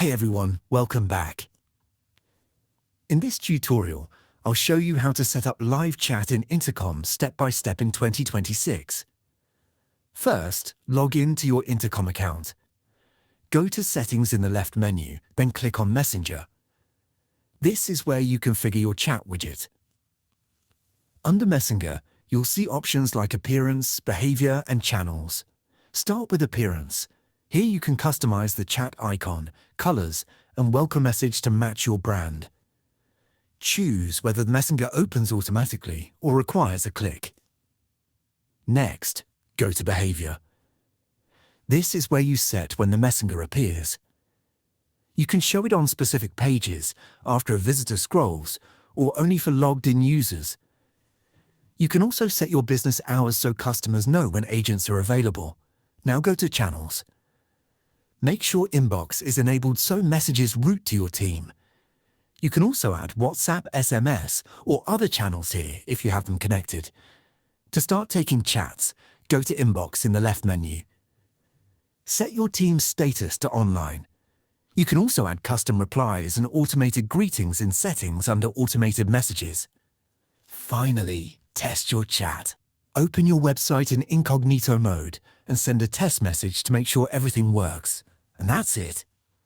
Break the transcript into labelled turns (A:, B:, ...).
A: Hey everyone, welcome back. In this tutorial, I'll show you how to set up live chat in Intercom step by step in 2026. First, log in to your Intercom account. Go to Settings in the left menu, then click on Messenger. This is where you configure your chat widget. Under Messenger, you'll see options like Appearance, Behavior, and Channels. Start with Appearance. Here you can customize the chat icon, colors, and welcome message to match your brand. Choose whether the Messenger opens automatically or requires a click. Next, go to Behavior. This is where you set when the Messenger appears. You can show it on specific pages, after a visitor scrolls, or only for logged-in users. You can also set your business hours so customers know when agents are available. Now go to Channels. Make sure Inbox is enabled so messages route to your team. You can also add WhatsApp, SMS, or other channels here if you have them connected. To start taking chats, go to Inbox in the left menu. Set your team's status to online. You can also add custom replies and automated greetings in Settings under Automated Messages. Finally, test your chat. Open your website in incognito mode and send a test message to make sure everything works. And that's it.